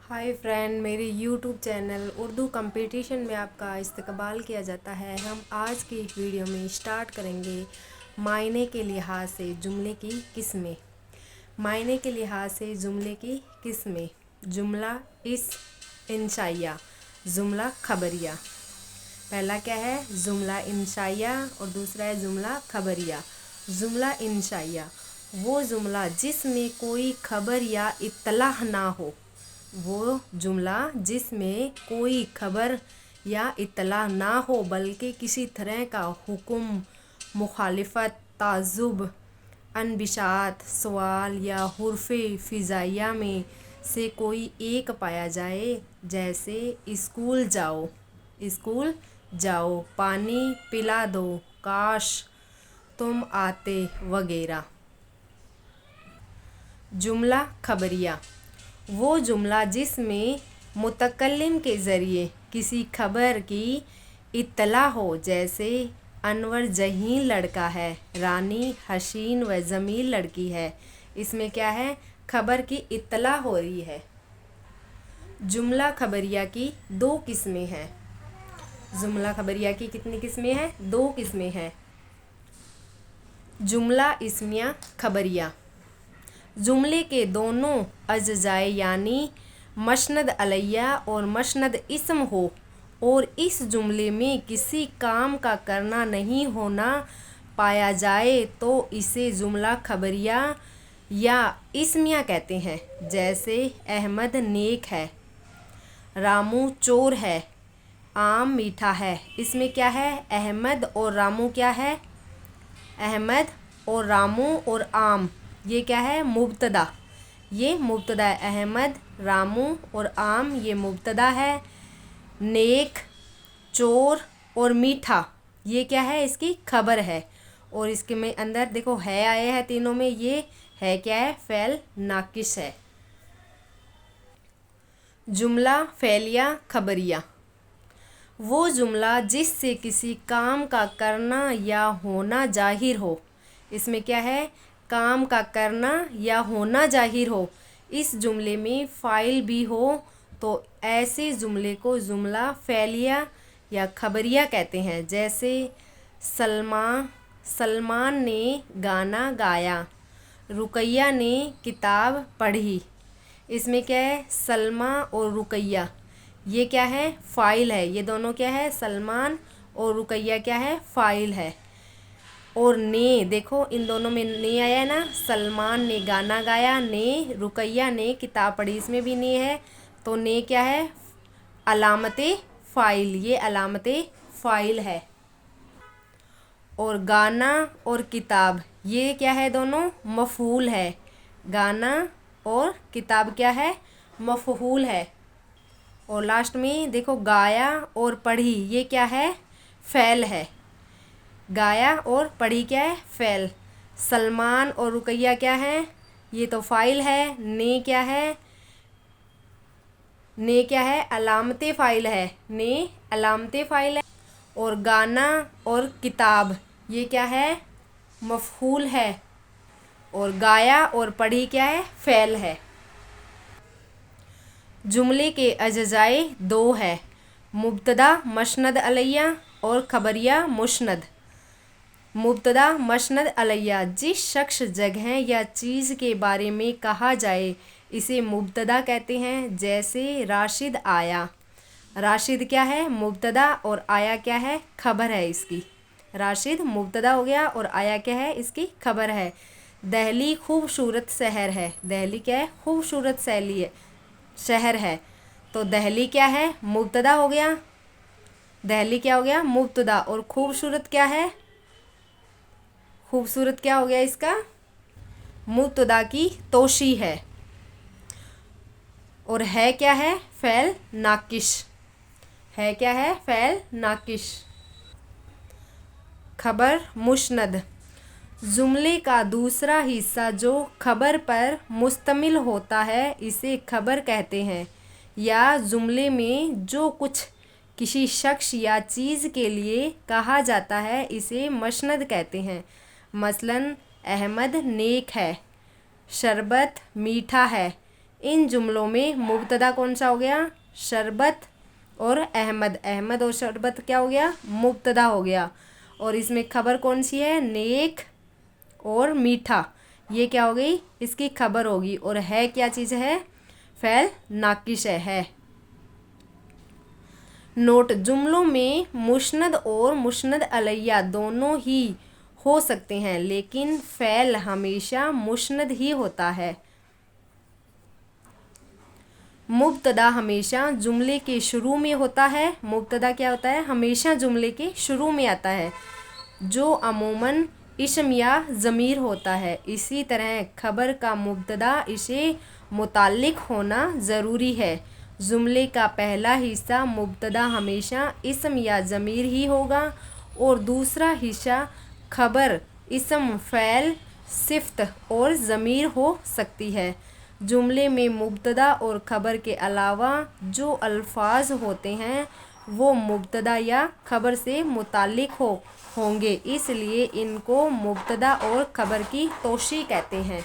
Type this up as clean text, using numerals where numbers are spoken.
Hi friend, मेरे YouTube channel Urdu competition में आपका इस्तकबाल किया जाता है। हम आज की वीडियो में स्टार्ट करेंगे मायने के लिहाज से जुमले की किस्में। मायने के लिहाज से जुमले की किस्में। जुमला इंशाइया, जुमला खबरिया। पहला क्या है? जुमला इंशाइया और दूसरा है जुमला खबरिया। जुमला इंशाइया वो जुमला जिसमें कोई खबर या इत्तलाह ना हो। वो जुमला जिसमें कोई खबर या इत्तला ना हो बल्कि किसी तरह का हुक्म, मुखालिफत, ताजुब, अनबिशात, सवाल या हुर्फ़े फ़िज़ाइया में से कोई एक पाया जाए। जैसे स्कूल जाओ, स्कूल जाओ, पानी पिला दो, काश तुम आते, वगैरह। जुमला खबरिया वो जुमला जिसमें मुतकल्लिम के ज़रिए किसी खबर की इत्तला हो। जैसे अनवर जहीन लड़का है, रानी हसीन व जमील लड़की है। इसमें क्या है? खबर की इत्तला हो रही है। जुमला खबरिया की दो किस्में हैं। जुमला खबरिया की कितनी किस्में हैं? दो किस्में हैं। जुमला इस्मिया खबरिया जुमले के दोनों अज्जाए यानी मसनद अलैया और मसनद इस्म हो और इस जुमले में किसी काम का करना नहीं होना पाया जाए तो इसे जुमला खबरिया या इस्मिया कहते हैं। जैसे अहमद नेक है, रामू चोर है, आम मीठा है। इसमें क्या है? अहमद और रामू क्या है? अहमद और रामू और आम, ये क्या है? मुब्तदा। ये मुब्तदा है। अहमद, रामू और आम ये मुब्तदा है। नेक, चोर और मीठा ये क्या है? इसकी खबर है। और इसके में अंदर देखो है आए हैं तीनों में। ये है क्या है? फ़ेल नाकिस है। जुमला फ़ेलिया खबरिया वो जुमला जिससे किसी काम का करना या होना जाहिर हो। इसमें क्या है? काम का करना या होना जाहिर हो। इस जुमले में फ़ाइल भी हो तो ऐसे जुमले को जुमला फ़ेलिया या खबरिया कहते हैं। जैसे सलमान ने गाना गाया, रुकैया ने किताब पढ़ी। इसमें क्या है? सलमा और रुकैया ये क्या है? फ़ाइल है। ये दोनों क्या है? सलमान और रुकैया क्या है? फ़ाइल है। और ने देखो इन दोनों में ने आया है ना। सलमान ने गाना गाया, ने रुकैया ने किताब पढ़ी, इसमें भी ने है। तो ने क्या है? अलामते फ़ाइल, ये अलामते फ़ाइल है। और गाना और किताब ये क्या है? दोनों मफ़ऊल है। गाना और किताब क्या है? मफ़ऊल है। और लास्ट में देखो गाया और पढ़ी ये क्या है? फ़ेल है। गाया और पढ़ी क्या है? फ़ेल। सलमान और रुकैया क्या है? ये तो फ़ाइल है। ने क्या है? ने क्या है? अलामते फ़ाइल है। ने अलामते फ़ाइल है। और गाना और किताब ये क्या है? मफ़ऊल है। और गाया और पढ़ी क्या है? फ़ेल है। जुमले के अज्जाए दो है, मुब्तदा मसनद अलैया और खबरिया मुस्नद। मुब्तदा मसनद अलैया जिस शख्स, जगह या चीज़ के बारे में कहा जाए इसे मुब्तदा कहते हैं। जैसे राशिद आया, राशिद क्या है? मुब्तदा और आया क्या है? खबर है इसकी। राशिद मुब्तदा हो गया और आया क्या है? इसकी खबर है। दहली खूबसूरत शहर है, दहली क्या है? खूबसूरत शैली है, शहर है। तो दहली क्या है? मुब्तदा हो गया। दहली क्या हो गया? मुब्तदा। और खूबसूरत क्या है? खूबसूरत क्या हो गया इसका? मुब्तदा की तोशी है। और है क्या है? फ़ेल नाकिश है। क्या है? फ़ेल नाकिश। खबर मुस्नद जुमले का दूसरा हिस्सा जो खबर पर मुश्तमिल होता है इसे खबर कहते हैं। या जुमले में जो कुछ किसी शख्स या चीज़ के लिए कहा जाता है इसे मसनद कहते हैं। मसलन अहमद नेक है, शरबत मीठा है, इन जुमलों में मुब्तदा कौन सा हो गया? शरबत और अहमद। अहमद और शरबत क्या हो गया? मुब्तदा हो गया। और इसमें खबर कौन सी है? नेक और मीठा। ये क्या हो गई? इसकी खबर होगी। और है क्या चीज़ है? फ़ैल नाकिश है। नोट, जुमलों में मुस्नद और मुस्नद अलैया दोनों ही हो सकते हैं, लेकिन फ़ैल हमेशा मुस्नद ही होता है। मुब्तदा हमेशा जुमले के शुरू में होता है। मुब्तदा क्या होता है? हमेशा जुमले के शुरू में आता है, जो अमूमन इस्म या ज़मीर होता है। इसी तरह खबर का मुब्तदा इसे मुताल्लिक होना ज़रूरी है। जुमले का पहला हिस्सा मुब्तदा हमेशा इस्म या ज़मीर ही होगा और दूसरा हिस्सा खबर, इस्म, फ़ैल, सिफ़त और ज़मीर हो सकती है। जुमले में मुब्तदा और खबर के अलावा जो अल्फाज होते हैं वो मुब्तदा या खबर से मुताल्लिक होंगे, इसलिए इनको मुब्तदा और खबर की तोशी कहते हैं।